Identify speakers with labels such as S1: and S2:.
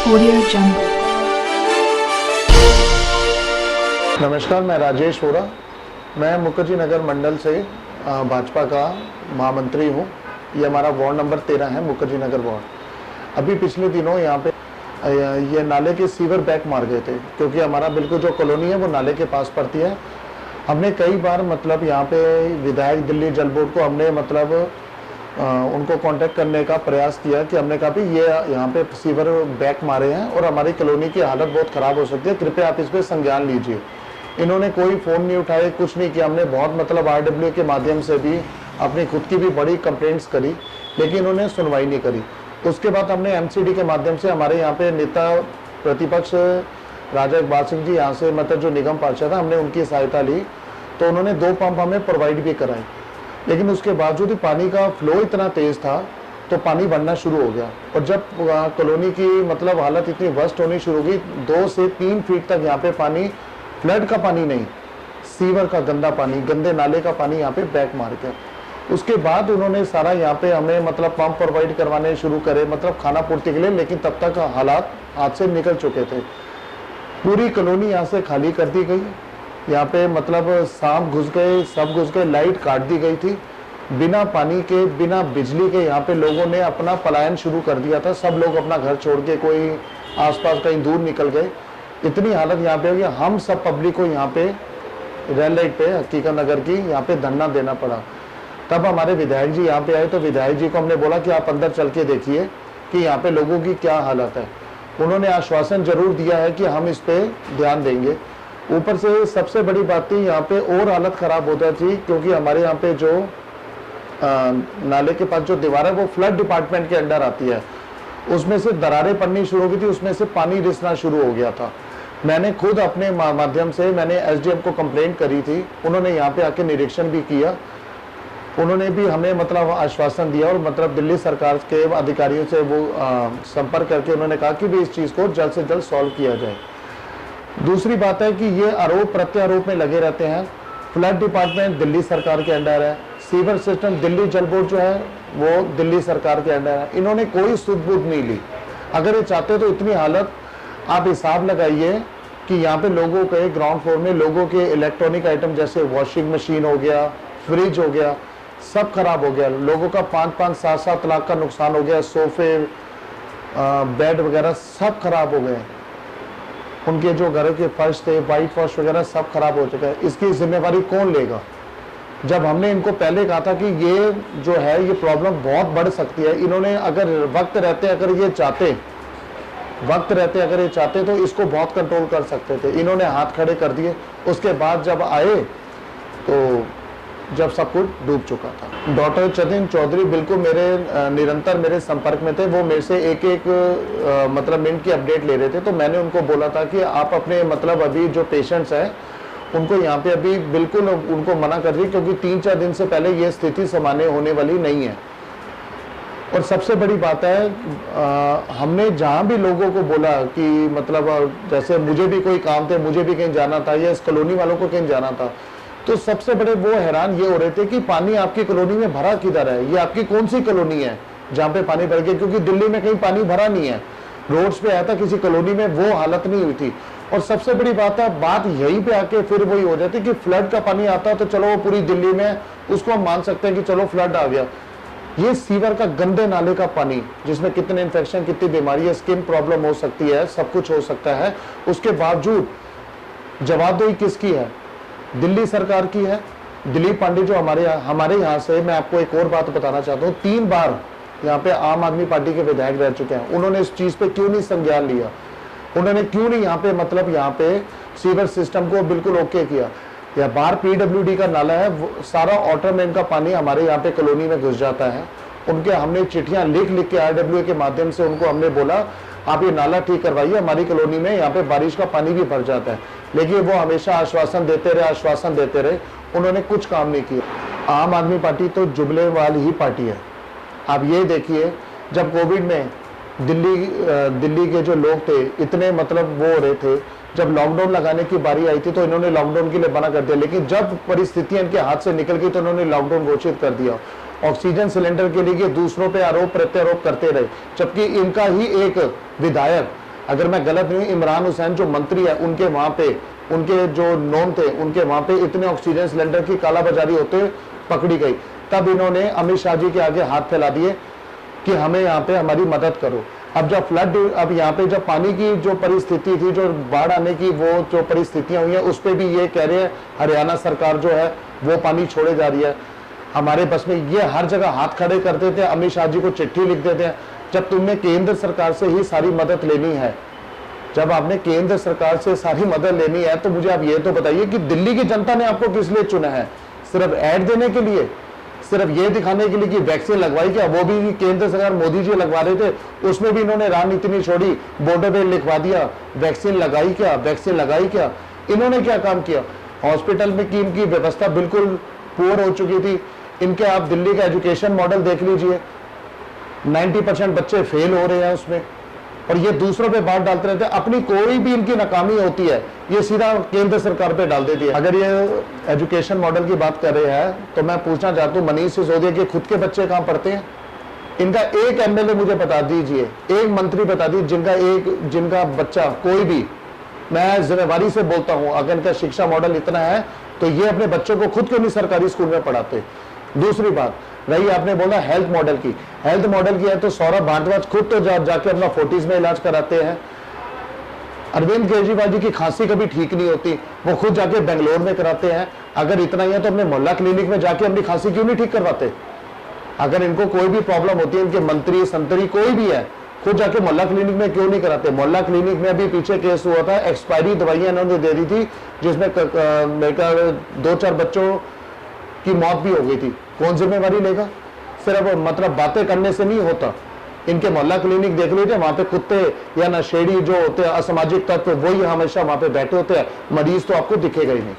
S1: Audio Jungle।
S2: नमस्कार, मैं राजेश वोरा। मैं मुखर्जी नगर मंडल से भाजपा का महामंत्री हूँ। ये हमारा वार्ड नंबर 13 है, मुखर्जी नगर वार्ड। अभी पिछले दिनों यहाँ पे ये नाले के सीवर बैक मार गए थे, क्योंकि हमारा बिल्कुल जो कॉलोनी है वो नाले के पास पड़ती है। हमने कई बार मतलब यहाँ पे विधायक दिल्ली जल बोर्ड को हमने मतलब उनको कांटेक्ट करने का प्रयास किया कि हमने कहा भी ये यहाँ पे सीवर बैक मारे हैं और हमारी कॉलोनी की हालत बहुत ख़राब हो सकती है, कृपया आप इस पर संज्ञान लीजिए। इन्होंने कोई फ़ोन नहीं उठाए, कुछ नहीं किया। हमने बहुत मतलब RW के माध्यम से भी अपनी खुद की भी बड़ी कंप्लेंट्स करी, लेकिन इन्होंने सुनवाई नहीं करी। उसके बाद हमने MCD के माध्यम से हमारे यहाँ पे नेता प्रतिपक्ष राजा इकबाल सिंह जी यहाँ से मतलब जो निगम पार्षद है, हमने उनकी सहायता ली, तो उन्होंने 2 पंप हमें प्रोवाइड भी कराए। लेकिन उसके बावजूद पानी का फ्लो इतना तेज़ था तो पानी बढ़ना शुरू हो गया। और जब कॉलोनी की मतलब हालत इतनी वर्स्ट होनी शुरू हुई, 2 से 3 फीट तक यहाँ पे पानी, फ्लड का पानी नहीं, सीवर का गंदा पानी, गंदे नाले का पानी यहाँ पे बैक मार गया। उसके बाद उन्होंने सारा यहाँ पे हमें मतलब पंप प्रोवाइड करवाने शुरू करे, मतलब खाना पूर्ति के लिए, लेकिन तब तक हालात हाथ से निकल चुके थे। पूरी कॉलोनी यहाँ से खाली कर दी गई। यहाँ पे मतलब सांप घुस गए, सब घुस गए, लाइट काट दी गई थी। बिना पानी के, बिना बिजली के यहाँ पे लोगों ने अपना पलायन शुरू कर दिया था। सब लोग अपना घर छोड़ के कोई आसपास कहीं दूर निकल गए। इतनी हालत यहाँ पे हो गई, हम सब पब्लिक को यहाँ पे रेल लाइट पे हकीकत नगर की यहाँ पे धरना देना पड़ा। तब हमारे विधायक जी यहाँ पे आए, तो विधायक जी को हमने बोला कि आप अंदर चल के देखिए कि यहाँ पे लोगों की क्या हालत है। उन्होंने आश्वासन जरूर दिया है कि हम इस पे ध्यान देंगे। ऊपर से सबसे बड़ी बात थी, यहाँ पे और हालत खराब होता थी, क्योंकि हमारे यहाँ पे जो नाले के पास जो दीवार है वो फ्लड डिपार्टमेंट के अंडर आती है, उसमें से दरारें पड़नी शुरू हो गई थी, उसमें से पानी रिसना शुरू हो गया था। मैंने खुद अपने माध्यम से मैंने SDM को कंप्लेंट करी थी, उन्होंने यहाँ पे आके निरीक्षण भी किया। उन्होंने भी हमें मतलब आश्वासन दिया और मतलब दिल्ली सरकार के अधिकारियों से वो संपर्क करके उन्होंने कहा कि भी इस चीज़ को जल्द से जल्द सॉल्व किया जाए। दूसरी बात है कि ये आरोप प्रत्यारोप में लगे रहते हैं। फ्लड डिपार्टमेंट दिल्ली सरकार के अंडर है, सीवर सिस्टम दिल्ली जल बोर्ड जो है वो दिल्ली सरकार के अंडर है। इन्होंने कोई सुध बुध नहीं ली। अगर ये चाहते तो इतनी हालत, आप हिसाब लगाइए कि यहाँ पे लोगों के ग्राउंड फ्लोर में लोगों के इलेक्ट्रॉनिक आइटम जैसे वॉशिंग मशीन हो गया, फ्रिज हो गया, सब खराब हो गया। लोगों का 5-5, 7-7 लाख का नुकसान हो गया। सोफे, बेड वगैरह सब खराब हो गए। उनके जो घरों के फर्श थे, वाइट फर्श वगैरह सब खराब हो चुका है। इसकी जिम्मेवारी कौन लेगा? जब हमने इनको पहले कहा था कि ये जो है ये प्रॉब्लम बहुत बढ़ सकती है, इन्होंने अगर वक्त रहते अगर ये चाहते तो इसको बहुत कंट्रोल कर सकते थे। इन्होंने हाथ खड़े कर दिए। उसके बाद जब आए तो जब सब कुछ डूब चुका था। डॉक्टर जतिन चौधरी बिल्कुल मेरे निरंतर मेरे संपर्क में थे। वो मेरे से एक मतलब मिनट की अपडेट ले रहे थे। तो मैंने उनको बोला था कि आप अपने मतलब अभी जो पेशेंट्स हैं उनको यहाँ पे अभी बिल्कुल उनको मना कर दिए, क्योंकि 3-4 दिन से पहले ये स्थिति सामान्य होने वाली नहीं है। और सबसे बड़ी बात है, हमने जहाँ भी लोगों को बोला कि मतलब जैसे मुझे भी कोई काम थे, मुझे भी कहीं जाना था या इस कॉलोनी वालों को कहीं जाना था, तो सबसे बड़े वो हैरान ये हो रहे थे कि पानी आपकी कॉलोनी में भरा किधर है, ये आपकी कौन सी कॉलोनी है जहाँ पे पानी भर गया, क्योंकि दिल्ली में कहीं पानी भरा नहीं है। रोड्स पे आया था, किसी कॉलोनी में वो हालत नहीं हुई थी। और सबसे बड़ी बात है, बात यहीं पे आके फिर वही हो जाती कि फ्लड का पानी आता है तो चलो वो पूरी दिल्ली में उसको हम मान सकते हैं कि चलो फ्लड आ गया। ये सीवर का गंदे नाले का पानी, जिसमें कितने इन्फेक्शन, कितनी बीमारी है, स्किन प्रॉब्लम हो सकती है, सब कुछ हो सकता है, उसके बावजूद जवाबदेही किसकी है? दिल्ली सरकार की है। दिलीप पांडे जो हमारे यहाँ से, मैं आपको एक और बात बताना चाहता हूँ, 3 बार यहाँ पे आम आदमी पार्टी के विधायक रह चुके हैं। उन्होंने इस चीज पे क्यों नहीं संज्ञान लिया? उन्होंने क्यों नहीं यहाँ पे मतलब यहाँ पे सीवर सिस्टम को बिल्कुल ओके किया? या बाहर PWD का नाला है, वो सारा वाटरमैन का पानी हमारे यहाँ पे कॉलोनी में घुस जाता है। उनके हमने चिट्ठियां लिख के RWA के माध्यम से उनको हमने बोला आप ये नाला ठीक करवाइए, हमारी कॉलोनी में यहाँ पे बारिश का पानी भी भर जाता है। लेकिन वो हमेशा आश्वासन देते रहे, उन्होंने कुछ काम नहीं किया। आम आदमी पार्टी तो जुमले वाली ही पार्टी है। आप ये देखिए, जब कोविड में दिल्ली के जो लोग थे इतने मतलब वो हो रहे थे, जब लॉकडाउन लगाने की बारी आई थी तो इन्होंने लॉकडाउन के लिए मना कर दिया, लेकिन जब परिस्थितियां इनके हाथ से निकल गई तो इन्होंने लॉकडाउन घोषित कर दिया। ऑक्सीजन सिलेंडर के लिए दूसरों पे आरोप प्रत्यारोप करते रहे, जबकि इनका ही एक विधायक अगर मैं गलत नहीं, इमरान हुसैन जो मंत्री है उनके वहां पे, उनके जो नोन थे उनके वहां पे इतने ऑक्सीजन सिलेंडर की कालाबाजारी होते पकड़ी गई, तब इन्होंने अमित शाह जी के आगे हाथ फैला दिए कि हमें यहाँ पे हमारी मदद करो। अब जब फ्लड, अब यहाँ पे जब पानी की जो परिस्थिति थी, जो बाढ़ आने की वो जो परिस्थितियां हुई हैं, उस पर भी ये कह रहे हैं हरियाणा सरकार जो है वो पानी छोड़े जा रही है। हमारे बस में, ये हर जगह हाथ खड़े कर देते हैं, अमित शाह जी को चिट्ठी लिख देते हैं। जब तुमने केंद्र सरकार से ही सारी मदद लेनी है, जब आपने केंद्र सरकार से सारी मदद लेनी है, तो मुझे आप ये तो बताइए कि दिल्ली की जनता ने आपको किस लिए चुना है? सिर्फ ऐड देने के लिए, सिर्फ ये दिखाने के लिए कि वैक्सीन लगवाई क्या? वो भी केंद्र सरकार मोदी जी लगवा रहे थे, उसमें भी इन्होंने राजनीति नहीं छोड़ी, बॉर्डर पे लिखवा दिया वैक्सीन लगाई क्या, वैक्सीन लगाई क्या। इन्होंने क्या काम किया? हॉस्पिटल में की इनकी व्यवस्था बिल्कुल पुअर हो चुकी थी। इनके आप दिल्ली का एजुकेशन मॉडल देख लीजिए, 90% बच्चे फेल हो रहे हैं उसमें, और ये दूसरों पे बात डालते रहते हैं। अपनी कोई भी इनकी नाकामी होती है ये सीधा केंद्र सरकार पे डाल देती है। अगर ये एजुकेशन मॉडल की बात कर रहे हैं तो मैं पूछना चाहता हूँ मनीष सिसोदिया के खुद के बच्चे कहाँ पढ़ते हैं? इनका एक एमएलए मुझे बता दीजिए, एक मंत्री बता दीजिए जिनका बच्चा कोई भी, मैं जिम्मेवारी से बोलता हूँ, अगर इनका शिक्षा मॉडल इतना है तो ये अपने बच्चों को खुद क्यों नहीं सरकारी स्कूल में पढ़ाते? दूसरी बात रही, आपने बोला हेल्थ मॉडल की, हेल्थ मॉडल की है तो सौरभ भारद्वाज खुद तो जाके अपना फोर्टिस में इलाज कराते हैं। अरविंद केजरीवाल जी की खांसी कभी ठीक नहीं होती, वो खुद जाके बेंगलोर में कराते हैं। अगर इतना ही है तो अपने मोहल्ला क्लिनिक में जाके अपनी खांसी क्यों नहीं ठीक करवाते? अगर इनको कोई भी प्रॉब्लम होती है, इनके मंत्री संतरी कोई भी है, खुद जाके मोहल्ला क्लिनिक में क्यों नहीं कराते? मोहल्ला क्लिनिक में अभी पीछे केस हुआ था, एक्सपायरी दवाइयां इन्होंने दे दी थी, जिसमें 2-4 बच्चों की मौत भी हो गई थी। कौन जिम्मेवारी लेगा? सिर्फ मतलब बातें करने से नहीं होता। इनके मोहल्ला क्लिनिक देख लीजिए, वहां पे कुत्ते या नशेड़ी जो होते हैं, असामाजिक तत्व, वही हमेशा वहां पे बैठे होते हैं। मरीज तो आपको दिखेगा ही नहीं।